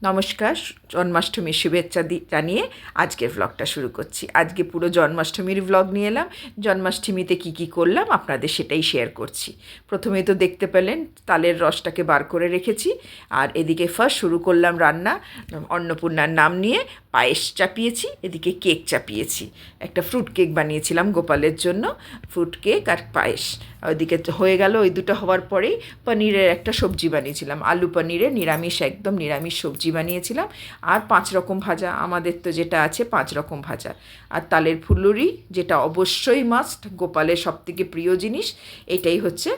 নমস্কার, জন্মাষ্টমীর শুভেচ্ছা জানিয়ে আজকের ভ্লগটা শুরু করছি। আজকে পুরো জন্মাষ্টমীর ভ্লগ নিয়ে এলাম। জন্মাষ্টমীতে কি করলাম আপনাদের সেটাই শেয়ার করছি। প্রথমেই তো দেখতে পেলেন তালের রসটাকে বার করে রেখেছি, আর এদিকে ফার্স্ট শুরু করলাম রান্না। অন্নপূর্ণার নাম নিয়ে পায়েস চাপিয়েছি, এদিকে কেক চাপিয়েছি। একটা ফ্রুট কেক বানিয়েছিলাম গোপালের জন্য, ফ্রুট কেক আর পায়েস। ওইদিকে হয়ে গেল, ওই দুটো হওয়ার পরেই পনিরের একটা সবজি বানিয়েছিলাম, আলু পনিরের নিরামিষ, একদম নিরামিষ সবজি বানিয়েছিলাম। আর 5 রকম ভাজা, আমাদের তো যেটা আছে 5 রকম ভাজা। আর তালের ফুলুরি, যেটা অবশ্যই মাস্ট, গোপালের সবথেকে প্রিয় জিনিস। এটাই হচ্ছে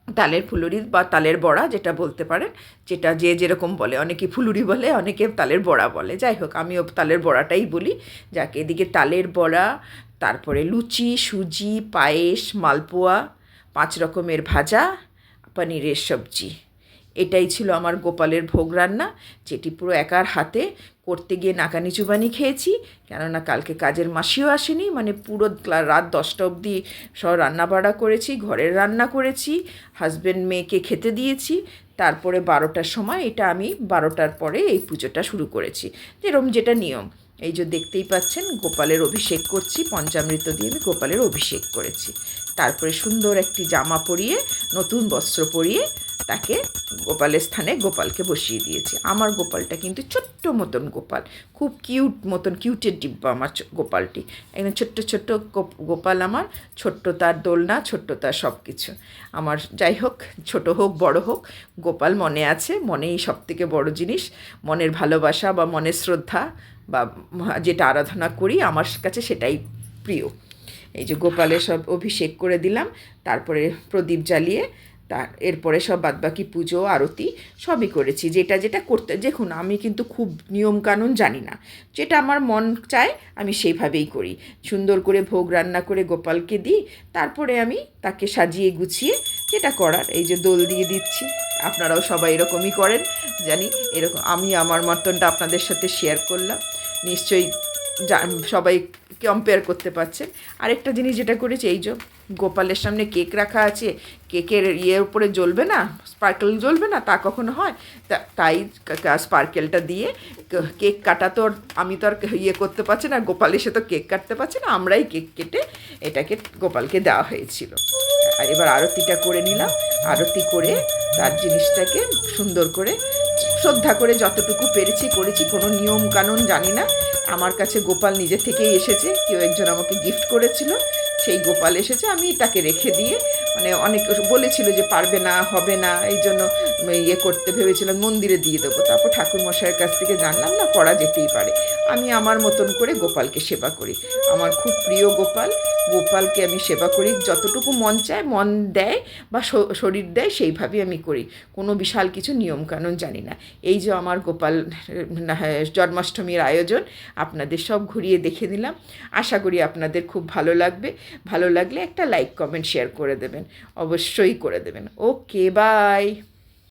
তালের ফুলুরি বা তালের বড়া, যেটা বলতে পারেন, যেটা যে যেরকম বলে, অনেকে ফুলুরি বলে, অনেকে তালের বড়া বলে। যাই হোক, আমিও তালের বড়াটাই বলি। যাকে এদিকে তালের বড়া, তারপরে লুচি, সুজি, পায়েস, মালপোয়া, 5 রকমের ভাজা, পনিরের সবজি। এটাই ছিল আমার গোপালের ভোগ রান্না, যেটি পুরো একার হাতে করতে গিয়ে নাকানি চুবানি খেয়েছি। কেননা কালকে কাজের মাসিও আসেনি, মানে পুরো রাত 10টা অবধি সব রান্নাবাড়া করেছি, ঘরের রান্না করেছি, হাজব্যান্ড মেয়েকে খেতে দিয়েছি। তারপরে 12টার সময়, এটা আমি 12টার পরে এই পুজোটা শুরু করেছি, যেরকম যেটা নিয়ম। এই যে দেখতেই পাচ্ছেন, গোপালের অভিষেক করছি, পঞ্চামৃত দিয়ে আমি গোপালের অভিষেক করেছি। তারপরে সুন্দর একটি জামা পরিয়ে, নতুন বস্ত্র পরিয়ে তাকে গোপালের স্থানে গোপালকে বসিয়ে দিয়েছি। আমার গোপালটা কিন্তু ছোট্ট মতন গোপাল, খুব কিউট মতন, কিউটের ডিব্বা আমার গোপালটি। একদম ছোট্ট ছোট্ট গোপাল আমার, ছোট্ট তার দোলনা, ছোট্ট তার সব কিছু আমার। যাই হোক, ছোট হোক বড় হোক, গোপাল মনে আছে, মনেই সবথেকে বড় জিনিস। মনের ভালোবাসা বা মনের শ্রদ্ধা বা যেটা আরাধনা করি, আমার কাছে সেটাই প্রিয়। এই যে গোপালের সব অভিষেক করে দিলাম, তারপরে প্রদীপ জ্বালিয়ে এরপরে সব বাদবাকি পুজো আরতি সবই করেছি। যেটা যেটা করতে, দেখুন আমি কিন্তু খুব নিয়মকানুন জানি না, যেটা আমার মন চায় আমি সেইভাবেই করি। সুন্দর করে ভোগ রান্না করে গোপালকে দিই, তারপরে আমি তাকে সাজিয়ে গুছিয়ে যেটা করার, এই যে দোল দিয়ে দিচ্ছি। আপনারাও সবাই এরকমই করেন জানি। এরকম আমি আমার মতনটা আপনাদের সাথে শেয়ার করলাম, নিশ্চয়ই সবাই কম্পেয়ার করতে পারছেন। আরেকটা জিনিস যেটা করেছি, এই যে গোপালের সামনে কেক রাখা আছে, কেকের ইয়ের উপরে জ্বলবে না, স্পার্কেল জ্বলবে না, তা কখনো হয়? তাই স্পার্কেলটা দিয়ে কেক কাটা তো আমি তো আর ইয়ে করতে পারছি না, গোপাল এসে তো কেক কাটতে পারছে না, আমরাই কেক কেটে এটাকে গোপালকে দেওয়া হয়েছিল। আর এবার আরতিটা করে নিলাম, আরতি করে তার জিনিসটাকে সুন্দর করে শ্রদ্ধা করে যতটুকু পেরেছি করেছি। কোনো নিয়ম কানুন জানি না, আমার কাছে গোপাল নিজে থেকেই এসেছে, কেউ একজন আমাকে গিফট করেছিল, সেই গোপাল এসেছে। আমি তাকে রেখে দিয়ে, মানে অনেক বলেছিল যে পারবে না, হবে না, এই জন্য ইয়ে করতে ভেবেছিলাম মন্দিরে দিয়ে দেবো। তারপর ঠাকুরমশাইয়ের কাছ থেকে জানলাম না, করা যেতেই পারে। আমি আমার মতন করে গোপালকে সেবা করি। আমার খুব প্রিয় গোপাল, গোপালকে আমি সেবা করি, যতটুকু মন চায়, মন দেয় বা শরীর দেয়, সেইভাবেই আমি করি। কোনো বিশাল কিছু নিয়মকানুন জানি না। এই যে আমার গোপাল জন্মাষ্টমীর আয়োজন আপনাদের সব ঘুরিয়ে দেখে দিলাম। আশা করি আপনাদের খুব ভালো লাগবে। ভালো লাগলে একটা লাইক, কমেন্ট, শেয়ার করে দেবেন, অবশ্যই করে দেবেন। ওকে, বাই।